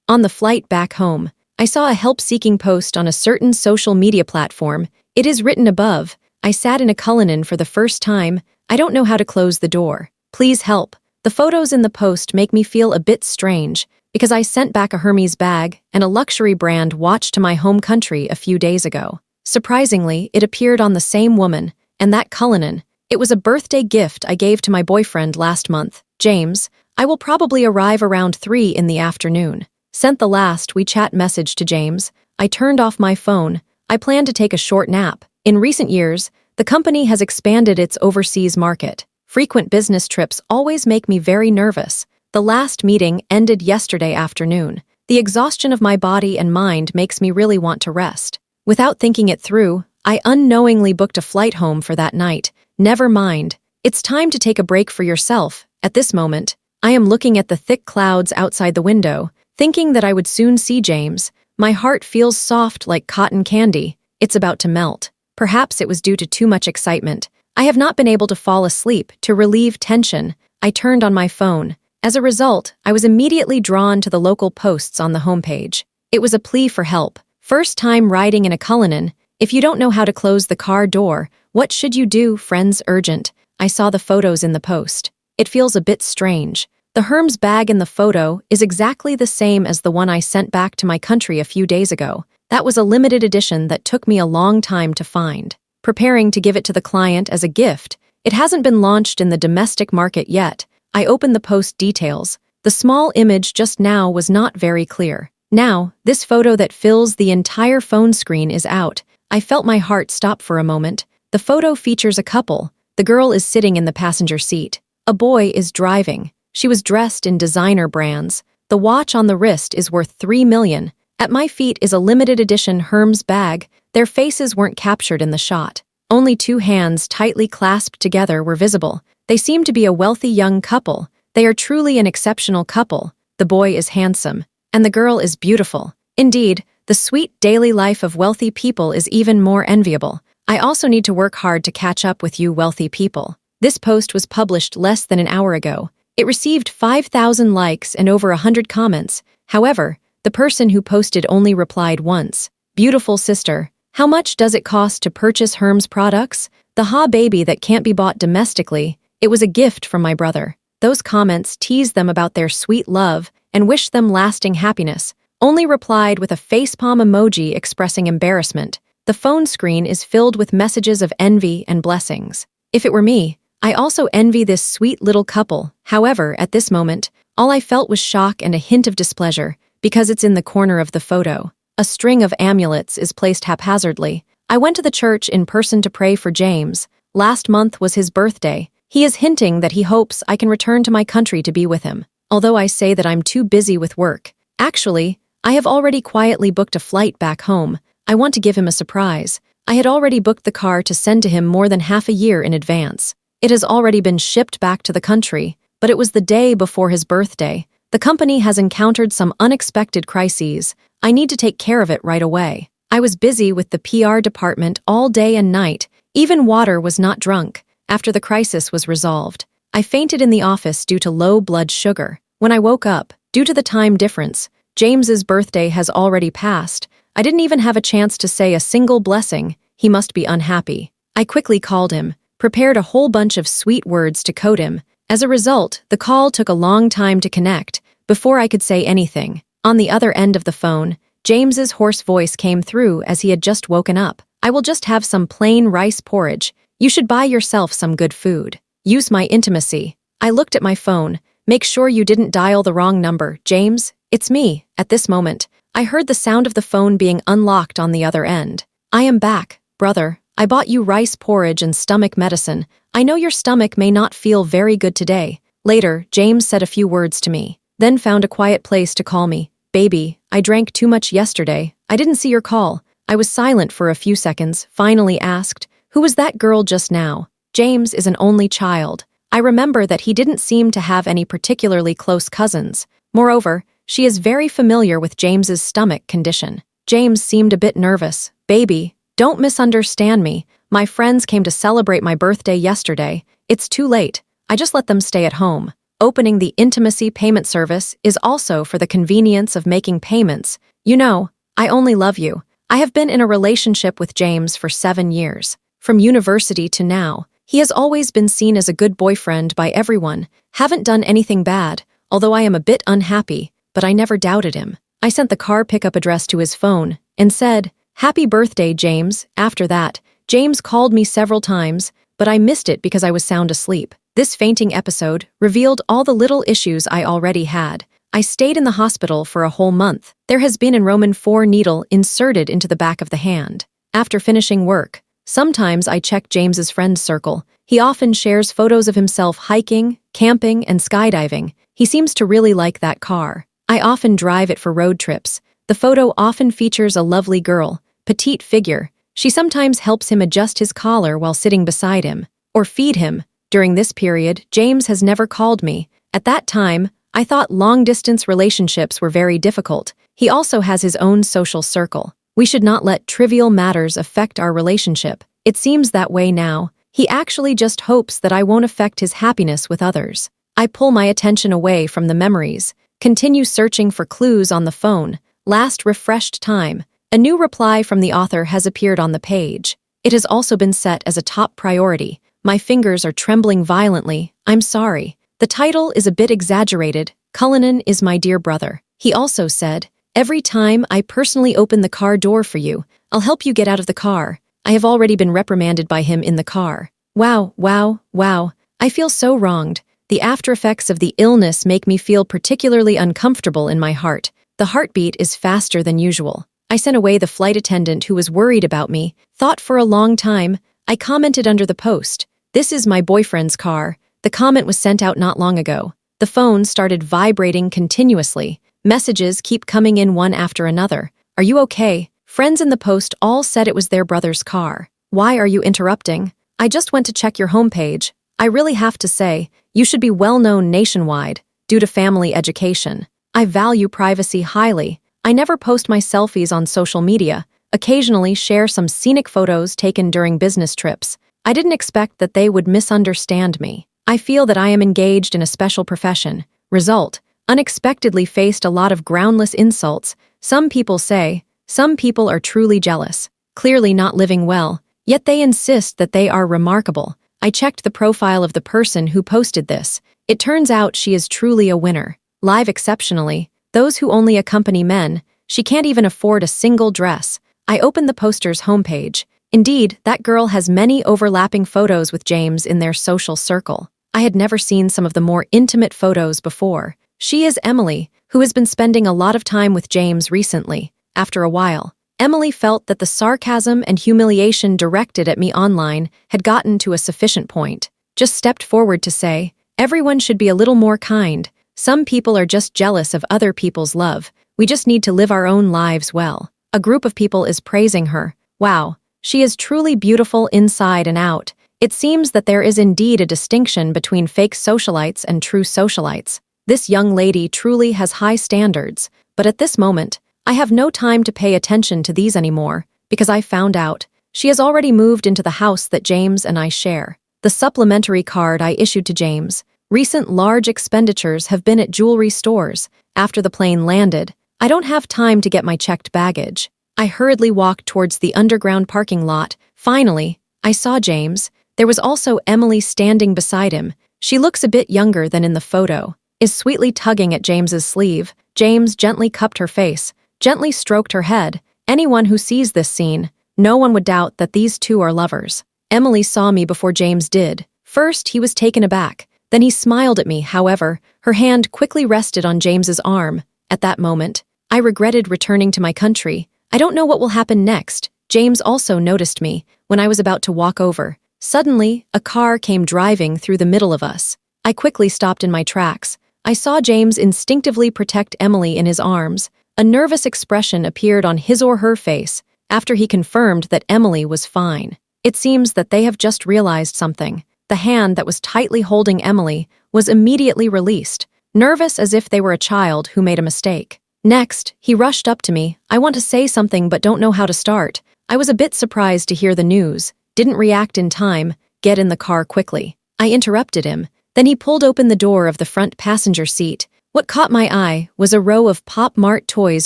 On the flight back home, I saw a help-seeking post on a certain social media platform. It is written above, "I sat in a Cullinan for the first time. I don't know how to close the door. Please help." The photos in the post make me feel a bit strange because I sent back a Hermes bag and a luxury brand watch to my home country a few days ago. Surprisingly, it appeared on the same woman, and that Cullinan. It was a birthday gift I gave to my boyfriend last month, James. I will probably arrive around 3 in the afternoon. Sent the last WeChat message to James. I turned off my phone. I plan to take a short nap. In recent years, the company has expanded its overseas market. Frequent business trips always make me very nervous. The last meeting ended yesterday afternoon. The exhaustion of my body and mind makes me really want to rest. Without thinking it through, I unknowingly booked a flight home for that night. Never mind. It's time to take a break for yourself. At this moment, I am looking at the thick clouds outside the window, thinking that I would soon see James. My heart feels soft like cotton candy. It's about to melt. Perhaps it was due to too much excitement. I have not been able to fall asleep. To relieve tension, I turned on my phone. As a result, I was immediately drawn to the local posts on the homepage. It was a plea for help. First time riding in a Cullinan. If you don't know how to close the car door, what should you do? Friends, urgent. I saw the photos in the post. It feels a bit strange. The Hermes bag in the photo is exactly the same as the one I sent back to my country a few days ago. That was a limited edition that took me a long time to find. Preparing to give it to the client as a gift, it hasn't been launched in the domestic market yet. I opened the post details. The small image just now was not very clear. Now, this photo that fills the entire phone screen is out. I felt my heart stop for a moment. The photo features a couple. The girl is sitting in the passenger seat. A boy is driving. She was dressed in designer brands. The watch on the wrist is worth $3 million. At my feet is a limited edition Hermes bag. Their faces weren't captured in the shot. Only two hands tightly clasped together were visible. They seem to be a wealthy young couple. They are truly an exceptional couple. The boy is handsome, and the girl is beautiful. Indeed, the sweet daily life of wealthy people is even more enviable. I also need to work hard to catch up with you wealthy people. This post was published less than an hour ago. It received 5,000 likes and over 100 comments. However, the person who posted only replied once. Beautiful sister, how much does it cost to purchase Hermes products? The baby that can't be bought domestically. It was a gift from my brother. Those comments teased them about their sweet love and wished them lasting happiness. Only replied with a facepalm emoji expressing embarrassment. The phone screen is filled with messages of envy and blessings. If it were me, I also envy this sweet little couple. However, at this moment, all I felt was shock and a hint of displeasure, because it's in the corner of the photo. A string of amulets is placed haphazardly. I went to the church in person to pray for James. Last month was his birthday. He is hinting that he hopes I can return to my country to be with him. Although I say that I'm too busy with work. Actually, I have already quietly booked a flight back home. I want to give him a surprise. I had already booked the car to send to him more than half a year in advance. It has already been shipped back to the country, but it was the day before his birthday. The company has encountered some unexpected crises. I need to take care of it right away. I was busy with the PR department all day and night. Even water was not drunk. After the crisis was resolved, I fainted in the office due to low blood sugar. When I woke up, due to the time difference, James's birthday has already passed. I didn't even have a chance to say a single blessing. He must be unhappy. I quickly called him, prepared a whole bunch of sweet words to code him. As a result, the call took a long time to connect before I could say anything. On the other end of the phone, James's hoarse voice came through as he had just woken up. I will just have some plain rice porridge. You should buy yourself some good food. Use my intimacy. I looked at my phone. Make sure you didn't dial the wrong number. James, it's me. At this moment, I heard the sound of the phone being unlocked on the other end. I am back, brother. I bought you rice porridge and stomach medicine. I know your stomach may not feel very good today. Later, James said a few words to me, then found a quiet place to call me. Baby, I drank too much yesterday. I didn't see your call. I was silent for a few seconds, finally asked, who was that girl just now? James is an only child. I remember that he didn't seem to have any particularly close cousins. Moreover, she is very familiar with James's stomach condition. James seemed a bit nervous. Baby, don't misunderstand me. My friends came to celebrate my birthday yesterday. It's too late. I just let them stay at home. Opening the intimacy payment service is also for the convenience of making payments. You know, I only love you. I have been in a relationship with James for 7 years. From university to now, he has always been seen as a good boyfriend by everyone. Haven't done anything bad, although I am a bit unhappy, but I never doubted him. I sent the car pickup address to his phone and said, "Happy birthday, James." After that, James called me several times, but I missed it because I was sound asleep. This fainting episode revealed all the little issues I already had. I stayed in the hospital for a whole month. There has been a Roman 4 needle inserted into the back of the hand. After finishing work, sometimes I check James's friends circle. He often shares photos of himself hiking, camping, and skydiving. He seems to really like that car. I often drive it for road trips. The photo often features a lovely girl, petite figure. She sometimes helps him adjust his collar while sitting beside him, or feed him. During this period, James has never called me. At that time, I thought long-distance relationships were very difficult. He also has his own social circle. We should not let trivial matters affect our relationship. It seems that way now. He actually just hopes that I won't affect his happiness with others. I pull my attention away from the memories, continue searching for clues on the phone. Last refreshed time. A new reply from the author has appeared on the page. It has also been set as a top priority. My fingers are trembling violently. I'm sorry. The title is a bit exaggerated. Cullinan is my dear brother. He also said, "Every time I personally open the car door for you, I'll help you get out of the car." I have already been reprimanded by him in the car. Wow, wow, wow. I feel so wronged. The after effects of the illness make me feel particularly uncomfortable in my heart. The heartbeat is faster than usual. I sent away the flight attendant who was worried about me. Thought for a long time. I commented under the post, "This is my boyfriend's car." The comment was sent out not long ago. The phone started vibrating continuously. Messages keep coming in one after another. "Are you okay?" Friends in the post all said it was their brother's car. "Why are you interrupting? I just went to check your homepage." I really have to say, you should be well known nationwide, due to family education. I value privacy highly. I never post my selfies on social media, occasionally share some scenic photos taken during business trips. I didn't expect that they would misunderstand me. I feel that I am engaged in a special profession. Result, unexpectedly faced a lot of groundless insults. Some people say, some people are truly jealous, clearly not living well, yet they insist that they are remarkable. I checked the profile of the person who posted this. It turns out she is truly a winner. Live exceptionally, those who only accompany men, she can't even afford a single dress. I opened the poster's homepage. Indeed, that girl has many overlapping photos with James in their social circle. I had never seen some of the more intimate photos before. She is Emily, who has been spending a lot of time with James recently. After a while, Emily felt that the sarcasm and humiliation directed at me online had gotten to a sufficient point. Just stepped forward to say, "Everyone should be a little more kind. Some people are just jealous of other people's love. We just need to live our own lives well." A group of people is praising her. Wow, she is truly beautiful inside and out. It seems that there is indeed a distinction between fake socialites and true socialites. This young lady truly has high standards, but at this moment, I have no time to pay attention to these anymore, because I found out she has already moved into the house that James and I share. The supplementary card I issued to James. Recent large expenditures have been at jewelry stores. After the plane landed, I don't have time to get my checked baggage. I hurriedly walked towards the underground parking lot. Finally, I saw James. There was also Emily standing beside him. She looks a bit younger than in the photo, is sweetly tugging at James's sleeve. James gently cupped her face, gently stroked her head. Anyone who sees this scene, no one would doubt that these two are lovers. Emily saw me before James did. First, he was taken aback. Then he smiled at me. However, her hand quickly rested on James's arm. At that moment, I regretted returning to my country. I don't know what will happen next. James also noticed me when I was about to walk over. Suddenly, a car came driving through the middle of us. I quickly stopped in my tracks. I saw James instinctively protect Emily in his arms. A nervous expression appeared on his or her face after he confirmed that Emily was fine. It seems that they have just realized something. The hand that was tightly holding Emily was immediately released, nervous as if they were a child who made a mistake. Next, he rushed up to me. "I want to say something but don't know how to start." I was a bit surprised to hear the news. Didn't react in time. "Get in the car quickly." I interrupted him. Then he pulled open the door of the front passenger seat. What caught my eye was a row of Pop Mart toys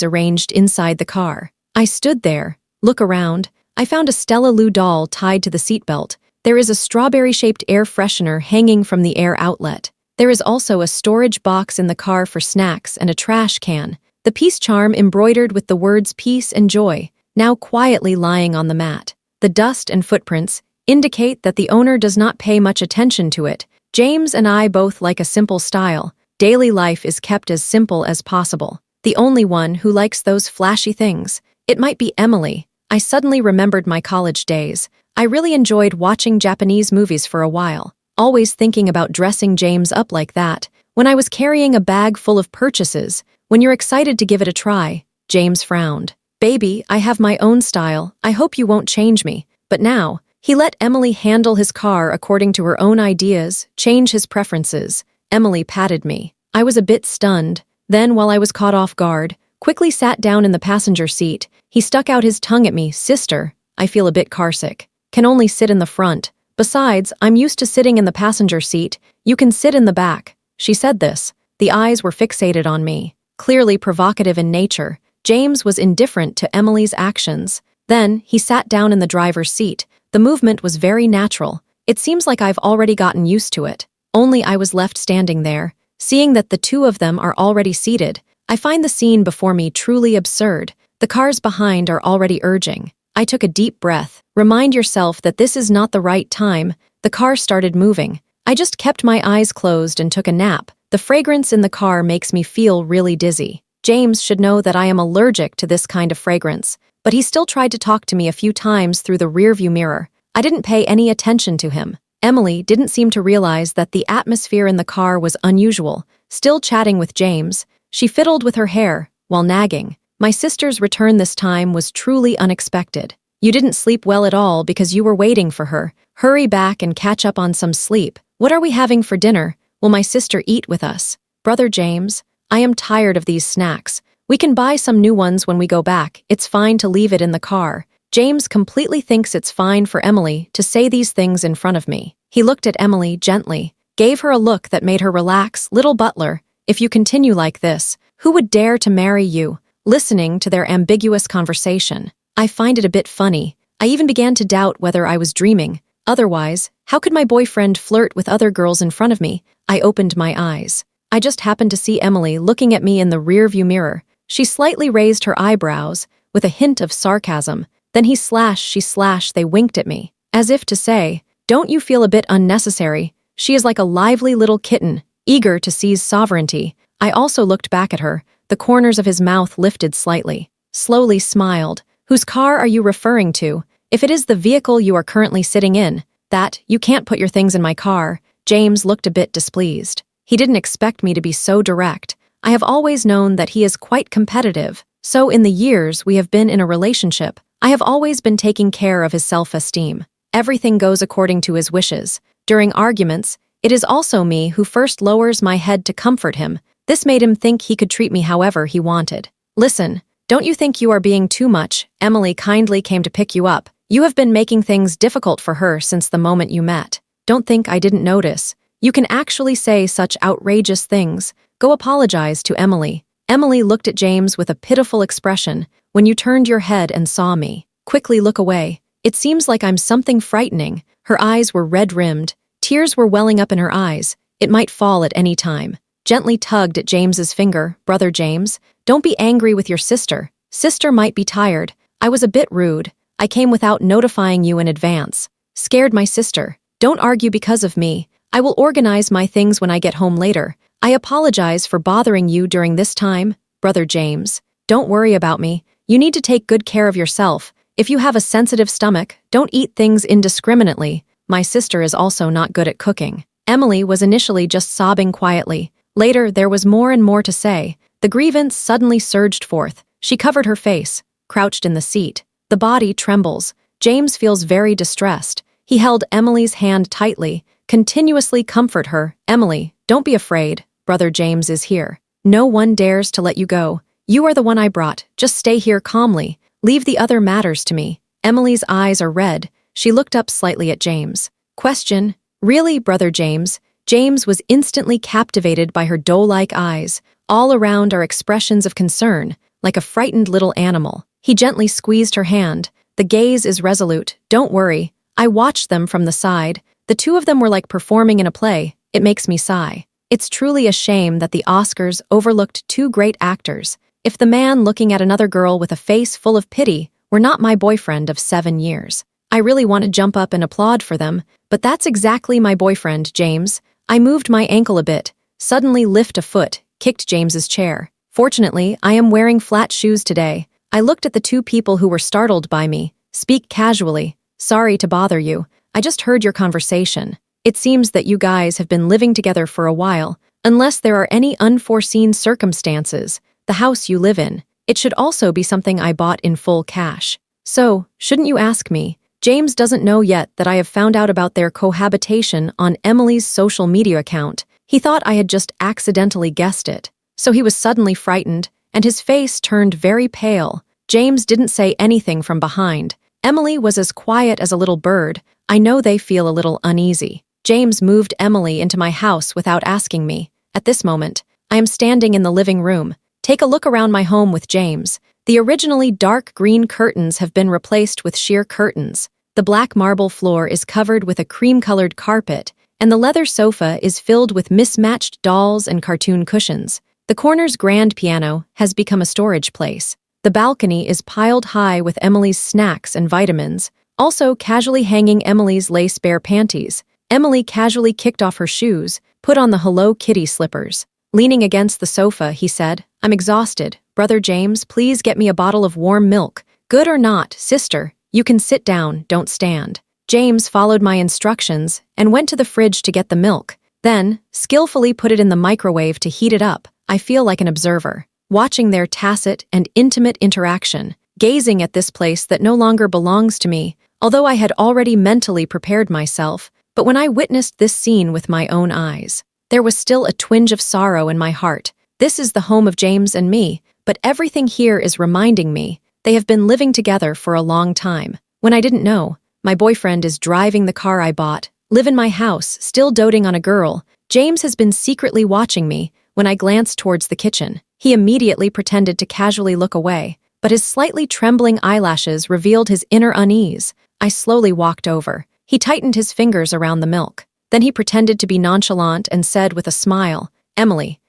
arranged inside the car. I stood there. Look around. I found a Stella Lou doll tied to the seatbelt. There is a strawberry-shaped air freshener hanging from the air outlet. There is also a storage box in the car for snacks and a trash can. The peace charm embroidered with the words peace and joy, now quietly lying on the mat. The dust and footprints indicate that the owner does not pay much attention to it. James and I both like a simple style. Daily life is kept as simple as possible. The only one who likes those flashy things. It might be Emily. I suddenly remembered my college days. I really enjoyed watching Japanese movies for a while, always thinking about dressing James up like that. When I was carrying a bag full of purchases, when you're excited to give it a try, James frowned. Baby, I have my own style. I hope you won't change me. But now, he let Emily handle his car according to her own ideas, change his preferences. Emily patted me. I was a bit stunned. Then, while I was caught off guard, quickly sat down in the passenger seat. He stuck out his tongue at me. Sister, I feel a bit carsick. Can only sit in the front. Besides, I'm used to sitting in the passenger seat. You can sit in the back. She said this. The eyes were fixated on me, clearly provocative in nature. James was indifferent to Emily's actions. Then, he sat down in the driver's seat. The movement was very natural. It seems like I've already gotten used to it. Only I was left standing there, seeing that the two of them are already seated. I find the scene before me truly absurd. The cars behind are already urging. I took a deep breath. Remind yourself that this is not the right time. The car started moving. I just kept my eyes closed and took a nap. The fragrance in the car makes me feel really dizzy. James should know that I am allergic to this kind of fragrance, but he still tried to talk to me a few times through the rearview mirror. I didn't pay any attention to him. Emily didn't seem to realize that the atmosphere in the car was unusual. Still chatting with James, she fiddled with her hair while nagging. My sister's return this time was truly unexpected. You didn't sleep well at all because you were waiting for her. Hurry back and catch up on some sleep. What are we having for dinner? Will my sister eat with us? Brother James, I am tired of these snacks. We can buy some new ones when we go back. It's fine to leave it in the car. James completely thinks it's fine for Emily to say these things in front of me. He looked at Emily gently, gave her a look that made her relax. Little butler, if you continue like this, who would dare to marry you? Listening to their ambiguous conversation, I find it a bit funny. I even began to doubt whether I was dreaming. Otherwise, how could my boyfriend flirt with other girls in front of me? I opened my eyes. I just happened to see Emily looking at me in the rearview mirror. She slightly raised her eyebrows with a hint of sarcasm. Then they winked at me, as if to say, don't you feel a bit unnecessary? She is like a lively little kitten, eager to seize sovereignty. I also looked back at her. The corners of his mouth lifted slightly. Slowly smiled. Whose car are you referring to? If it is the vehicle you are currently sitting in, that, you can't put your things in my car. James looked a bit displeased. He didn't expect me to be so direct. I have always known that he is quite competitive. So in the years we have been in a relationship, I have always been taking care of his self-esteem. Everything goes according to his wishes. During arguments, it is also me who first lowers my head to comfort him. This made him think he could treat me however he wanted. Listen, don't you think you are being too much? Emily kindly came to pick you up. You have been making things difficult for her since the moment you met. Don't think I didn't notice. You can actually say such outrageous things. Go apologize to Emily. Emily looked at James with a pitiful expression. When you turned your head and saw me, quickly look away. It seems like I'm something frightening. Her eyes were red-rimmed. Tears were welling up in her eyes. It might fall at any time. Gently tugged at James's finger. Brother James, don't be angry with your sister. Sister might be tired. I was a bit rude. I came without notifying you in advance. Scared my sister. Don't argue because of me. I will organize my things when I get home later. I apologize for bothering you during this time. Brother James, don't worry about me. You need to take good care of yourself. If you have a sensitive stomach, don't eat things indiscriminately. My sister is also not good at cooking. Emily was initially just sobbing quietly. Later, there was more and more to say. The grievance suddenly surged forth. She covered her face, crouched in the seat. The body trembles. James feels very distressed. He held Emily's hand tightly, continuously comfort her. Emily, don't be afraid. Brother James is here. No one dares to let you go. You are the one I brought. Just stay here calmly. Leave the other matters to me. Emily's eyes are red. She looked up slightly at James. Question, really, Brother James? James was instantly captivated by her doe-like eyes. All around are expressions of concern, like a frightened little animal. He gently squeezed her hand. The gaze is resolute. Don't worry. I watched them from the side. The two of them were like performing in a play. It makes me sigh. It's truly a shame that the Oscars overlooked two great actors. If the man looking at another girl with a face full of pity were not my boyfriend of 7 years. I really want to jump up and applaud for them, but that's exactly my boyfriend, James. I moved my ankle a bit, suddenly lift a foot, kicked James's chair. Fortunately, I am wearing flat shoes today. I looked at the two people who were startled by me. Speak casually. Sorry to bother you. I just heard your conversation. It seems that you guys have been living together for a while, unless there are any unforeseen circumstances. The house you live in. It should also be something I bought in full cash. So, shouldn't you ask me? James doesn't know yet that I have found out about their cohabitation on Emily's social media account. He thought I had just accidentally guessed it. So he was suddenly frightened, and his face turned very pale. James didn't say anything from behind. Emily was as quiet as a little bird. I know they feel a little uneasy. James moved Emily into my house without asking me. At this moment, I am standing in the living room. Take a look around my home with James. The originally dark green curtains have been replaced with sheer curtains. The black marble floor is covered with a cream-colored carpet, and the leather sofa is filled with mismatched dolls and cartoon cushions. The corner's grand piano has become a storage place. The balcony is piled high with Emily's snacks and vitamins, also casually hanging Emily's lace bear panties. Emily casually kicked off her shoes, put on the Hello Kitty slippers. Leaning against the sofa, he said, I'm exhausted. Brother James, please get me a bottle of warm milk. Good or not, sister, you can sit down, don't stand. James followed my instructions and went to the fridge to get the milk, then skillfully put it in the microwave to heat it up. I feel like an observer, watching their tacit and intimate interaction, gazing at this place that no longer belongs to me, although I had already mentally prepared myself. But when I witnessed this scene with my own eyes, there was still a twinge of sorrow in my heart. This is the home of James and me, but everything here is reminding me they have been living together for a long time. When I didn't know, my boyfriend is driving the car I bought, live in my house, still doting on a girl. James has been secretly watching me. When I glanced towards the kitchen, he immediately pretended to casually look away, but his slightly trembling eyelashes revealed his inner unease. I slowly walked over. He tightened his fingers around the milk. Then he pretended to be nonchalant and said with a smile, Emily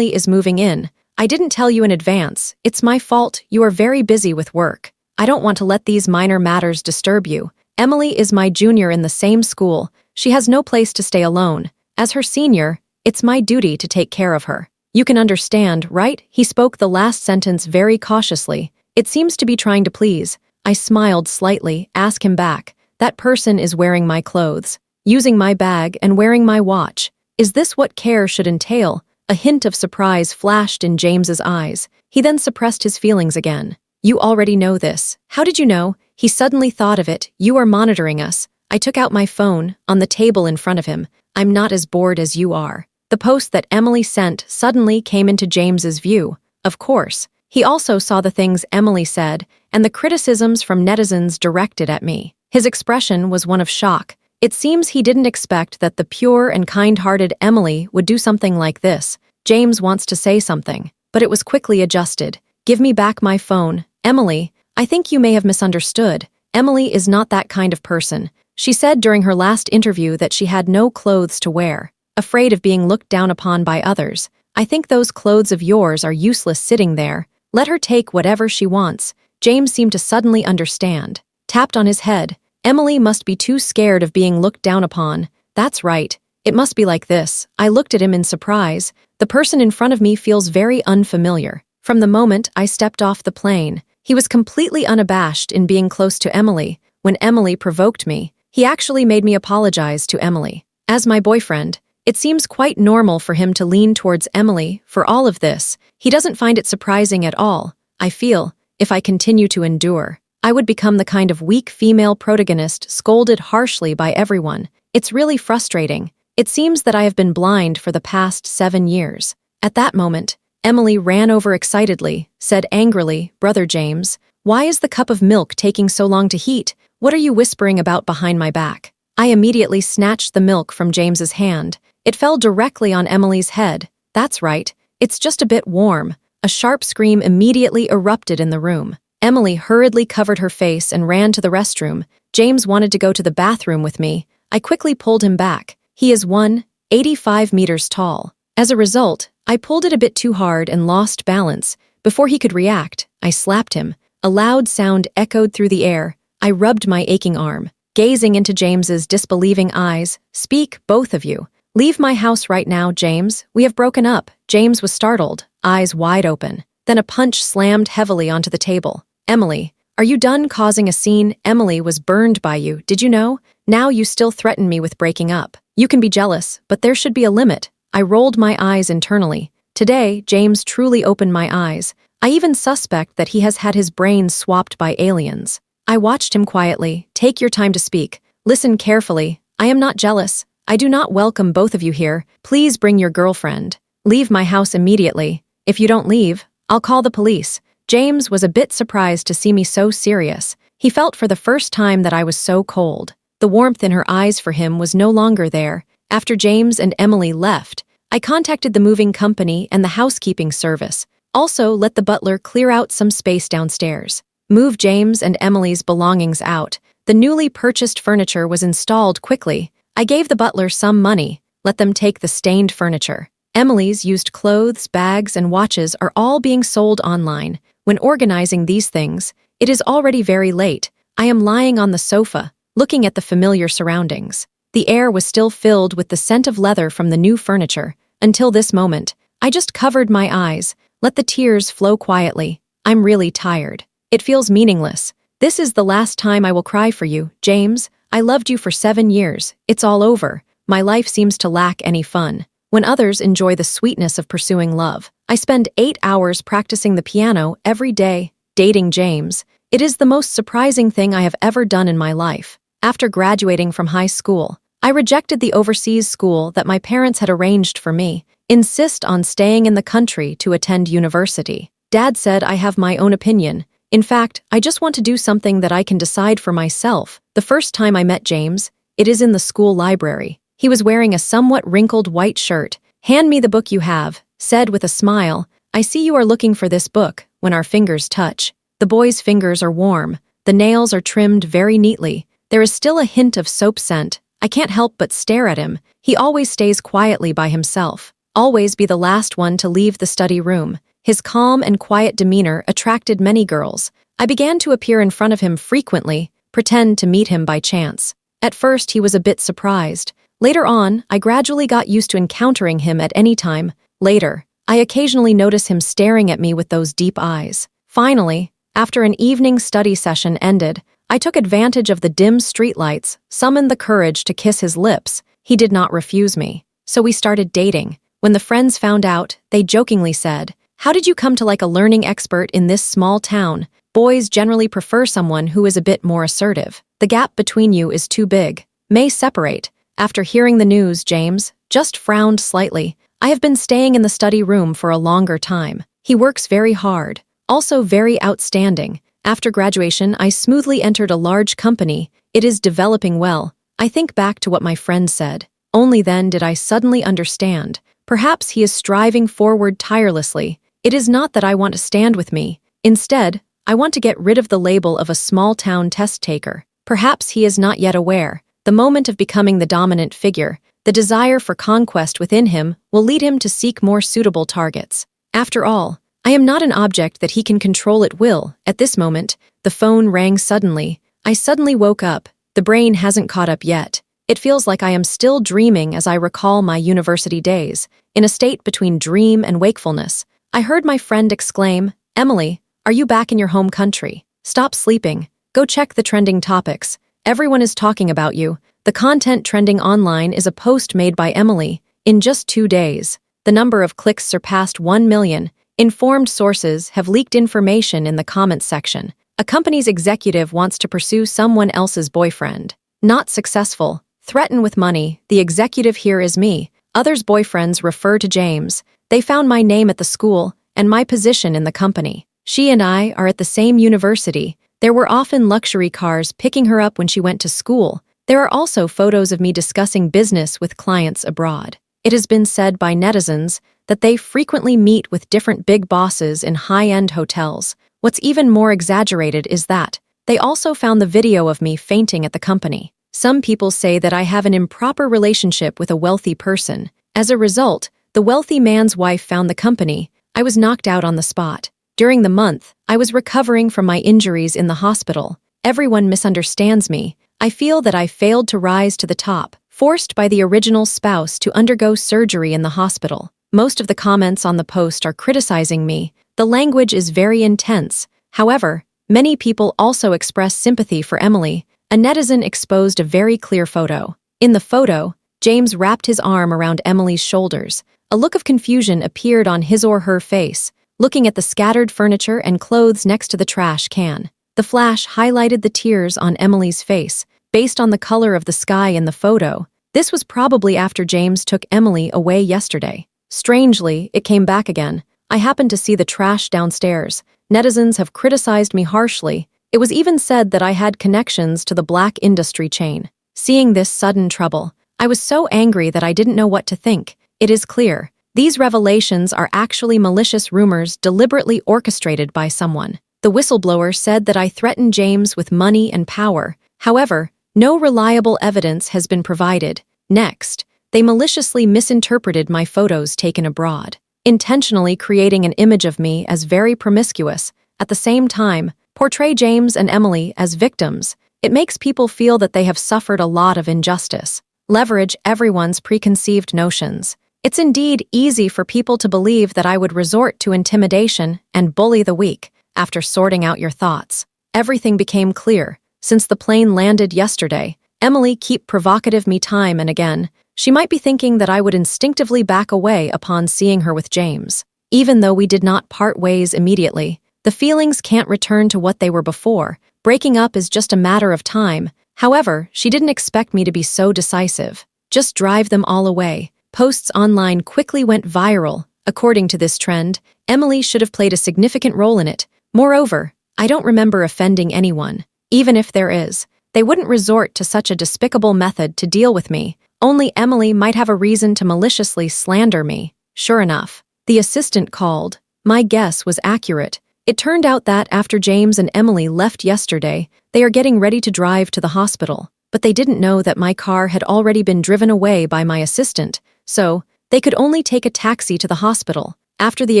is moving in. I didn't tell you in advance. It's my fault. You are very busy with work. I don't want to let these minor matters disturb you. Emily is my junior in the same school. She has no place to stay alone. As her senior, it's my duty to take care of her. You can understand, right? He spoke the last sentence very cautiously. It seems to be trying to please. I smiled slightly, asked him back. That person is wearing my clothes, using my bag and wearing my watch. Is this what care should entail? A hint of surprise flashed in James's eyes. He then suppressed his feelings again. You already know this. How did you know? He suddenly thought of it. You are monitoring us. I took out my phone, on the table in front of him. I'm not as bored as you are. The post that Emily sent suddenly came into James's view. Of course, he also saw the things Emily said and the criticisms from netizens directed at me. His expression was one of shock. It seems he didn't expect that the pure and kind-hearted Emily would do something like this. James wants to say something, but it was quickly adjusted. Give me back my phone. Emily, I think you may have misunderstood. Emily is not that kind of person. She said during her last interview that she had no clothes to wear, afraid of being looked down upon by others. I think those clothes of yours are useless sitting there. Let her take whatever she wants. James seemed to suddenly understand. Tapped on his head. Emily must be too scared of being looked down upon. That's right. It must be like this. I looked at him in surprise. The person in front of me feels very unfamiliar. From the moment I stepped off the plane, he was completely unabashed in being close to Emily. When Emily provoked me, he actually made me apologize to Emily. As my boyfriend, it seems quite normal for him to lean towards Emily for all of this. He doesn't find it surprising at all. I feel, if I continue to endure, I would become the kind of weak female protagonist scolded harshly by everyone. It's really frustrating. It seems that I have been blind for the past 7 years. At that moment, Emily ran over excitedly, said angrily, Brother James, why is the cup of milk taking so long to heat? What are you whispering about behind my back? I immediately snatched the milk from James's hand. It fell directly on Emily's head. That's right, it's just a bit warm. A sharp scream immediately erupted in the room. Emily hurriedly covered her face and ran to the restroom. James wanted to go to the bathroom with me. I quickly pulled him back. He is 185 meters tall. As a result, I pulled it a bit too hard and lost balance. Before he could react, I slapped him. A loud sound echoed through the air. I rubbed my aching arm, gazing into James's disbelieving eyes. Speak, both of you. Leave my house right now, James. We have broken up. James was startled, eyes wide open. Then a punch slammed heavily onto the table. Emily, are you done causing a scene? Emily was burned by you, did you know? Now you still threaten me with breaking up. You can be jealous, but there should be a limit. I rolled my eyes internally. Today, James truly opened my eyes. I even suspect that he has had his brain swapped by aliens. I watched him quietly. Take your time to speak. Listen carefully. I am not jealous. I do not welcome both of you here. Please bring your girlfriend. Leave my house immediately. If you don't leave, I'll call the police. James was a bit surprised to see me so serious. He felt for the first time that I was so cold. The warmth in her eyes for him was no longer there. After James and Emily left, I contacted the moving company and the housekeeping service. Also, let the butler clear out some space downstairs. Move James and Emily's belongings out. The newly purchased furniture was installed quickly. I gave the butler some money. Let them take the stained furniture. Emily's used clothes, bags, and watches are all being sold online. When organizing these things, it is already very late. I am lying on the sofa, looking at the familiar surroundings. The air was still filled with the scent of leather from the new furniture. Until this moment, I just covered my eyes, let the tears flow quietly. I'm really tired. It feels meaningless. This is the last time I will cry for you, James. I loved you for 7 years. It's all over. My life seems to lack any fun. When others enjoy the sweetness of pursuing love, I spend 8 hours practicing the piano every day, dating James. It is the most surprising thing I have ever done in my life. After graduating from high school, I rejected the overseas school that my parents had arranged for me, insist on staying in the country to attend university. Dad said I have my own opinion. In fact, I just want to do something that I can decide for myself. The first time I met James, it is in the school library. He was wearing a somewhat wrinkled white shirt. Hand me the book you have, said with a smile. I see you are looking for this book. When our fingers touch, the boy's fingers are warm. The nails are trimmed very neatly. There is still a hint of soap scent. I can't help but stare at him. He always stays quietly by himself. Always be the last one to leave the study room. His calm and quiet demeanor attracted many girls. I began to appear in front of him frequently, pretend to meet him by chance. At first, he was a bit surprised. Later on, I gradually got used to encountering him at any time. Later, I occasionally notice him staring at me with those deep eyes. Finally, after an evening study session ended, I took advantage of the dim streetlights, summoned the courage to kiss his lips. He did not refuse me. So we started dating. When the friends found out, they jokingly said, "How did you come to like a learning expert in this small town? Boys generally prefer someone who is a bit more assertive. The gap between you is too big. May separate." After hearing the news, James just frowned slightly. I have been staying in the study room for a longer time. He works very hard, also very outstanding. After graduation, I smoothly entered a large company. It is developing well. I think back to what my friend said. Only then did I suddenly understand. Perhaps he is striving forward tirelessly. It is not that I want to stand with me. Instead, I want to get rid of the label of a small-town test-taker. Perhaps he is not yet aware. The moment of becoming the dominant figure, the desire for conquest within him, will lead him to seek more suitable targets. After all, I am not an object that he can control at will. At this moment, the phone rang suddenly. I suddenly woke up. The brain hasn't caught up yet. It feels like I am still dreaming as I recall my university days, in a state between dream and wakefulness. I heard my friend exclaim, "Emily, are you back in your home country? Stop sleeping. Go check the trending topics. Everyone is talking about you." The content trending online is a post made by Emily. In just 2 days, the number of clicks surpassed 1 million. Informed sources have leaked information in the comments section. A company's executive wants to pursue someone else's boyfriend. Not successful. Threaten with money. The executive here is me. Others' boyfriends refer to James. They found my name at the school and my position in the company. She and I are at the same university. There were often luxury cars picking her up when she went to school. There are also photos of me discussing business with clients abroad. It has been said by netizens that they frequently meet with different big bosses in high-end hotels. What's even more exaggerated is that they also found the video of me fainting at the company. Some people say that I have an improper relationship with a wealthy person. As a result, the wealthy man's wife found the company. I was knocked out on the spot. During the month, I was recovering from my injuries in the hospital. Everyone misunderstands me. I feel that I failed to rise to the top, forced by the original spouse to undergo surgery in the hospital. Most of the comments on the post are criticizing me. The language is very intense. However, many people also express sympathy for Emily. A netizen exposed a very clear photo. In the photo, James wrapped his arm around Emily's shoulders. A look of confusion appeared on his or her face, looking at the scattered furniture and clothes next to the trash can. The flash highlighted the tears on Emily's face, based on the color of the sky in the photo. This was probably after James took Emily away yesterday. Strangely, it came back again. I happened to see the trash downstairs. Netizens have criticized me harshly. It was even said that I had connections to the black industry chain. Seeing this sudden trouble, I was so angry that I didn't know what to think. It is clear, these revelations are actually malicious rumors deliberately orchestrated by someone. The whistleblower said that I threatened James with money and power. However, no reliable evidence has been provided. Next, they maliciously misinterpreted my photos taken abroad, intentionally creating an image of me as very promiscuous. At the same time, portray James and Emily as victims. It makes people feel that they have suffered a lot of injustice. Leverage everyone's preconceived notions. It's indeed easy for people to believe that I would resort to intimidation and bully the weak. After sorting out your thoughts, everything became clear. Since the plane landed yesterday, Emily keep provocative me time and again. She might be thinking that I would instinctively back away upon seeing her with James. Even though we did not part ways immediately, the feelings can't return to what they were before. Breaking up is just a matter of time. However, she didn't expect me to be so decisive. Just drive them all away. Posts online quickly went viral. According to this trend, Emily should have played a significant role in it. Moreover, I don't remember offending anyone. Even if there is, they wouldn't resort to such a despicable method to deal with me. Only Emily might have a reason to maliciously slander me. Sure enough, the assistant called. My guess was accurate. It turned out that after James and Emily left yesterday, they are getting ready to drive to the hospital. But they didn't know that my car had already been driven away by my assistant, so they could only take a taxi to the hospital. After the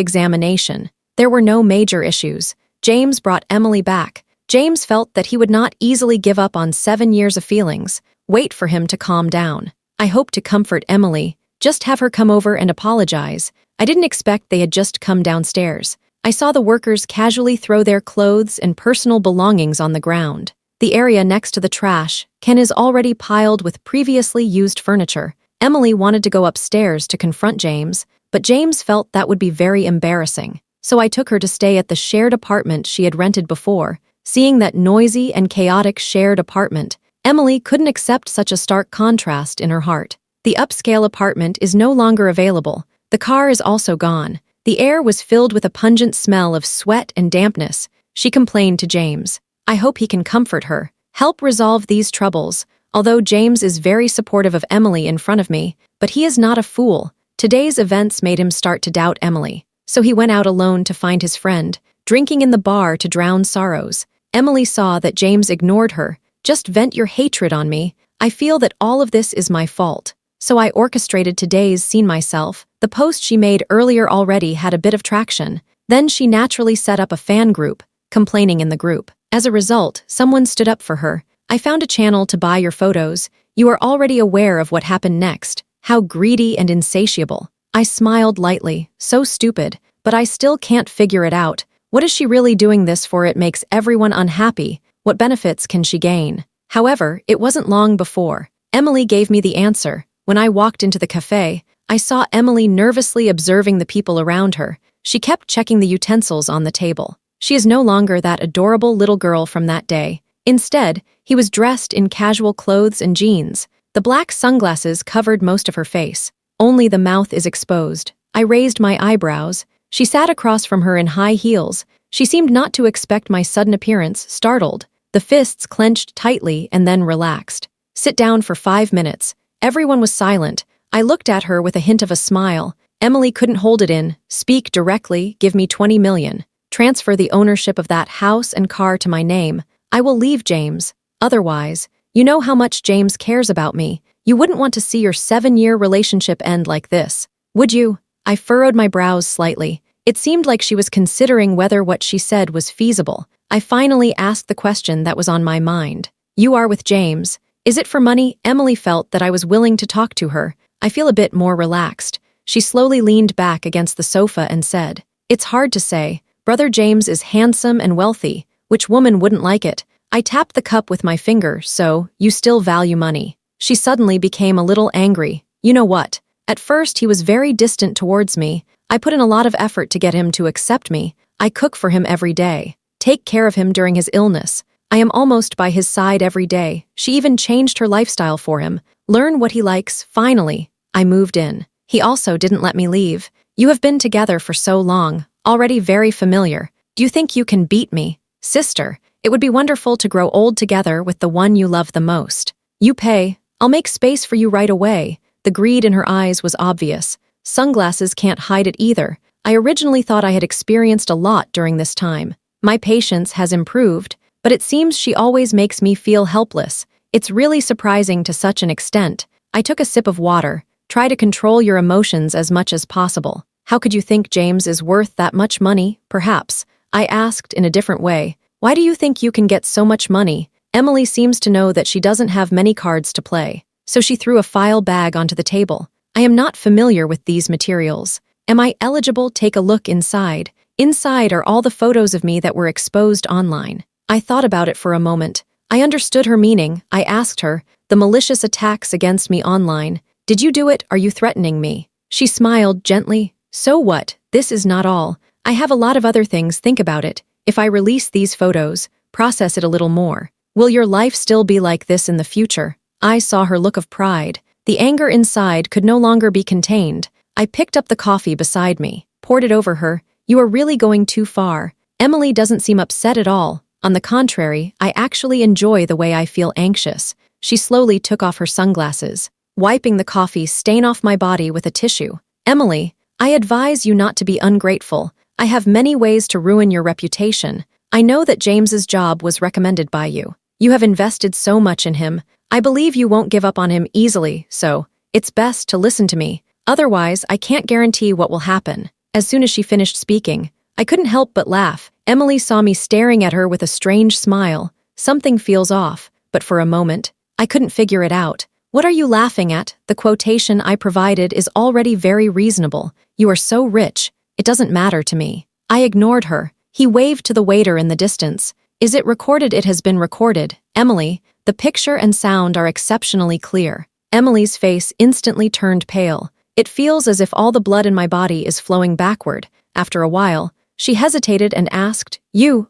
examination, there were no major issues. James brought Emily back. James felt that he would not easily give up on 7 years of feelings. Wait for him to calm down. I hope to comfort Emily. Just have her come over and apologize. I didn't expect they had just come downstairs. I saw the workers casually throw their clothes and personal belongings on the ground. The area next to the trash can is already piled with previously used furniture. Emily wanted to go upstairs to confront James, but James felt that would be very embarrassing. So I took her to stay at the shared apartment she had rented before. Seeing that noisy and chaotic shared apartment, Emily couldn't accept such a stark contrast in her heart. The upscale apartment is no longer available. The car is also gone. The air was filled with a pungent smell of sweat and dampness. She complained to James. I hope he can comfort her, help resolve these troubles. Although James is very supportive of Emily in front of me, but he is not a fool. Today's events made him start to doubt Emily. So he went out alone to find his friend, drinking in the bar to drown sorrows. Emily saw that James ignored her. Just vent your hatred on me. I feel that all of this is my fault. So I orchestrated today's scene myself. The post she made earlier already had a bit of traction. Then she naturally set up a fan group, complaining in the group. As a result, someone stood up for her. I found a channel to buy your photos. You are already aware of what happened next. How greedy and insatiable. I smiled lightly. So stupid, but I still can't figure it out. What is she really doing this for? It makes everyone unhappy. What benefits can she gain? However, it wasn't long before Emily gave me the answer. When I walked into the cafe, I saw Emily nervously observing the people around her. She kept checking the utensils on the table. She is no longer that adorable little girl from that day. Instead, he was dressed in casual clothes and jeans. The black sunglasses covered most of her face. Only the mouth is exposed. I raised my eyebrows. She sat across from her in high heels. She seemed not to expect my sudden appearance, startled. The fists clenched tightly and then relaxed. Sit down for 5 minutes. Everyone was silent. I looked at her with a hint of a smile. Emily couldn't hold it in. Speak directly, give me 20 million. Transfer the ownership of that house and car to my name. I will leave James. Otherwise, you know how much James cares about me. You wouldn't want to see your 7-year relationship end like this, would you? I furrowed my brows slightly. It seemed like she was considering whether what she said was feasible. I finally asked the question that was on my mind. You are with James. Is it for money? Emily felt that I was willing to talk to her. I feel a bit more relaxed. She slowly leaned back against the sofa and said, It's hard to say. Brother James is handsome and wealthy. Which woman wouldn't like it? I tapped the cup with my finger. So, you still value money. She suddenly became a little angry. You know what? At first he was very distant towards me. I put in a lot of effort to get him to accept me. I cook for him every day. Take care of him during his illness. I am almost by his side every day. She even changed her lifestyle for him. Learn what he likes. Finally, I moved in. He also didn't let me leave. You have been together for so long, already very familiar. Do you think you can beat me? Sister, it would be wonderful to grow old together with the one you love the most. You pay. I'll make space for you right away. The greed in her eyes was obvious. Sunglasses can't hide it either. I originally thought I had experienced a lot during this time. My patience has improved, but it seems she always makes me feel helpless. It's really surprising to such an extent. I took a sip of water. Try to control your emotions as much as possible. How could you think James is worth that much money? Perhaps. I asked in a different way. Why do you think you can get so much money? Emily seems to know that she doesn't have many cards to play. So she threw a file bag onto the table. I am not familiar with these materials. Am I eligible? Take a look inside. Inside are all the photos of me that were exposed online. I thought about it for a moment. I understood her meaning. I asked her, the malicious attacks against me online. Did you do it? Are you threatening me? She smiled gently. So what? This is not all. I have a lot of other things. Think about it. If I release these photos, process it a little more. Will your life still be like this in the future? I saw her look of pride. The anger inside could no longer be contained. I picked up the coffee beside me, poured it over her. You are really going too far. Emily doesn't seem upset at all. On the contrary, I actually enjoy the way I feel anxious. She slowly took off her sunglasses, wiping the coffee stain off my body with a tissue. Emily, I advise you not to be ungrateful. I have many ways to ruin your reputation. I know that James's job was recommended by you. You have invested so much in him. I believe you won't give up on him easily, so it's best to listen to me. Otherwise, I can't guarantee what will happen. As soon as she finished speaking, I couldn't help but laugh. Emily saw me staring at her with a strange smile. Something feels off, but for a moment, I couldn't figure it out. What are you laughing at? The quotation I provided is already very reasonable. You are so rich. It doesn't matter to me. I ignored her. He waved to the waiter in the distance. Is it recorded? It has been recorded. Emily, the picture and sound are exceptionally clear. Emily's face instantly turned pale. It feels as if all the blood in my body is flowing backward. After a while, she hesitated and asked,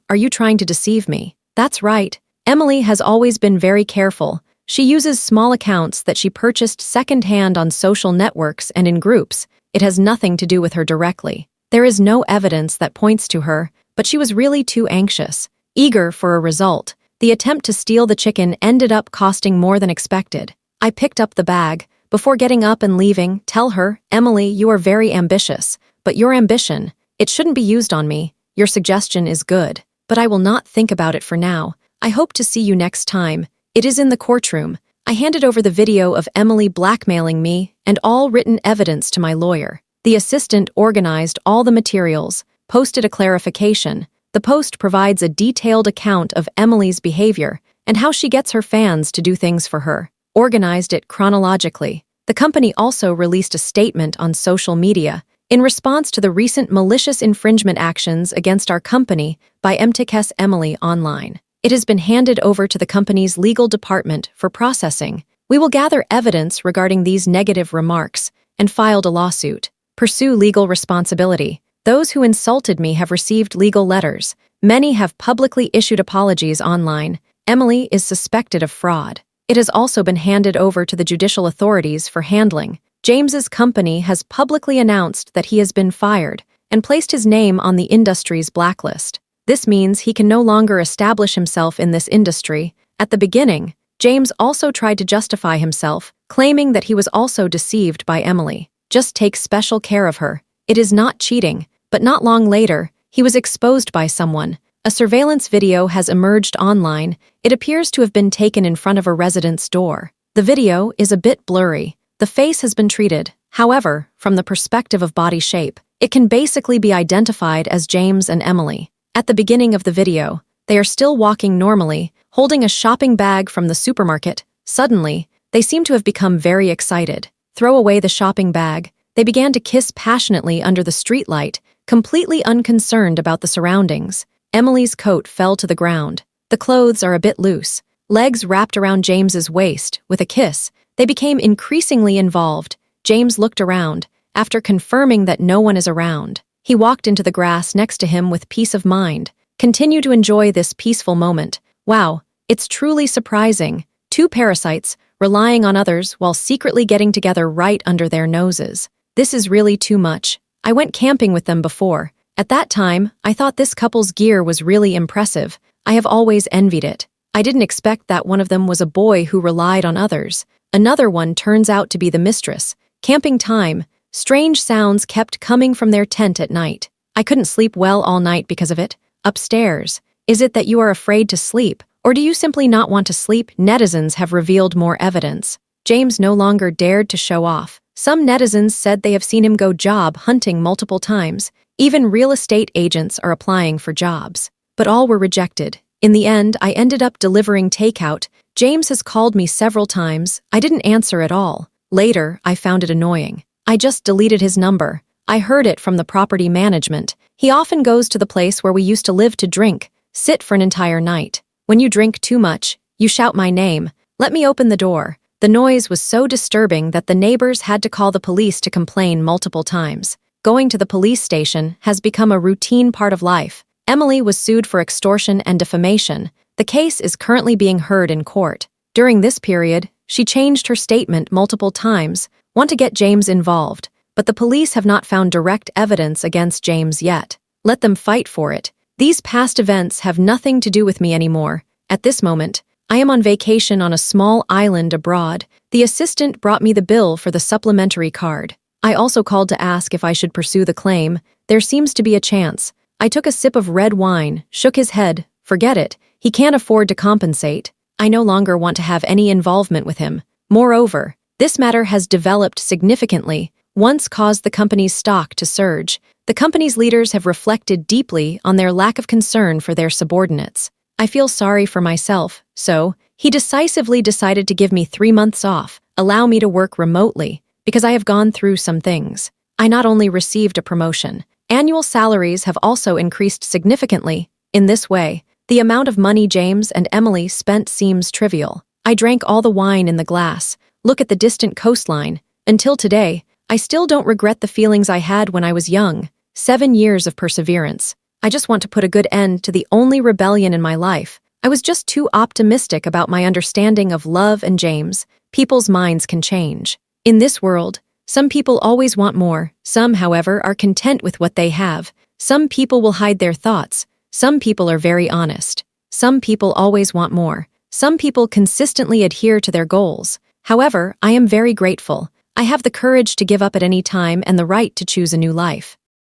are you trying to deceive me? That's right. Emily has always been very careful. She uses small accounts that she purchased secondhand on social networks and in groups. It has nothing to do with her directly. There is no evidence that points to her, but she was really too anxious, eager for a result. The attempt to steal the chicken ended up costing more than expected. I picked up the bag. Before getting up and leaving, tell her, Emily, you are very ambitious, but your ambition, it shouldn't be used on me. Your suggestion is good, but I will not think about it for now. I hope to see you next time. It is in the courtroom. I handed over the video of Emily blackmailing me and all written evidence to my lawyer. The assistant organized all the materials, posted a clarification. The post provides a detailed account of Emily's behavior and how she gets her fans to do things for her. Organized it chronologically. The company also released a statement on social media in response to the recent malicious infringement actions against our company by MTK's Emily online. It has been handed over to the company's legal department for processing. We will gather evidence regarding these negative remarks and filed a lawsuit. Pursue legal responsibility. Those who insulted me have received legal letters. Many have publicly issued apologies online. Emily is suspected of fraud. It has also been handed over to the judicial authorities for handling. James's company has publicly announced that he has been fired and placed his name on the industry's blacklist. This means he can no longer establish himself in this industry. At the beginning, James also tried to justify himself claiming that he was also deceived by Emily. Just take special care of her. It is not cheating. But not long later, he was exposed by someone. A surveillance video has emerged online. It appears to have been taken in front of a resident's door. The video is a bit blurry. The face has been treated. However, from the perspective of body shape, it can basically be identified as James and Emily. At the beginning of the video, they are still walking normally, holding a shopping bag from the supermarket. Suddenly, they seem to have become very excited. Throw away the shopping bag. They began to kiss passionately under the streetlight, completely unconcerned about the surroundings. Emily's coat fell to the ground. The clothes are a bit loose. Legs wrapped around James's waist. With a kiss, they became increasingly involved. James looked around. After confirming that no one is around, he walked into the grass next to him with peace of mind. Continue to enjoy this peaceful moment. Wow, it's truly surprising. Two parasites relying on others while secretly getting together right under their noses. This is really too much. I went camping with them before. At that time, I thought this couple's gear was really impressive. I have always envied it. I didn't expect that one of them was a boy who relied on others. Another one turns out to be the mistress. Camping time. Strange sounds kept coming from their tent at night. I couldn't sleep well all night because of it. Upstairs. Is it that you are afraid to sleep, or do you simply not want to sleep? Netizens have revealed more evidence. James no longer dared to show off. Some netizens said they have seen him go job hunting multiple times. Even real estate agents are applying for jobs. But all were rejected. In the end, I ended up delivering takeout. James has called me several times. I didn't answer at all. Later, I found it annoying. I just deleted his number. I heard it from the property management. He often goes to the place where we used to live to drink, sit for an entire night. When you drink too much, you shout my name. Let me open the door. The noise was so disturbing that the neighbors had to call the police to complain multiple times. Going to the police station has become a routine part of life. Emily was sued for extortion and defamation. The case is currently being heard in court. During this period, she changed her statement multiple times, want to get James involved, but the police have not found direct evidence against James yet. Let them fight for it. These past events have nothing to do with me anymore. At this moment, I am on vacation on a small island abroad. The assistant brought me the bill for the supplementary card. I also called to ask if I should pursue the claim. There seems to be a chance. I took a sip of red wine, shook his head. Forget it. He can't afford to compensate. I no longer want to have any involvement with him. Moreover, this matter has developed significantly, once caused the company's stock to surge. The company's leaders have reflected deeply on their lack of concern for their subordinates. I feel sorry for myself, so he decisively decided to give me 3 months off, allow me to work remotely, because I have gone through some things. I not only received a promotion, annual salaries have also increased significantly. In this way, the amount of money James and Emily spent seems trivial. I drank all the wine in the glass. Look at the distant coastline. Until today, I still don't regret the feelings I had when I was young. 7 years of perseverance. I just want to put a good end to the only rebellion in my life. I was just too optimistic about my understanding of love and James. People's minds can change. In this world, some people always want more. Some, however, are content with what they have. Some people will hide their thoughts. Some people are very honest. Some people always want more. Some people consistently adhere to their goals. However, I am very grateful. I have the courage to give up at any time and the right to choose a new life.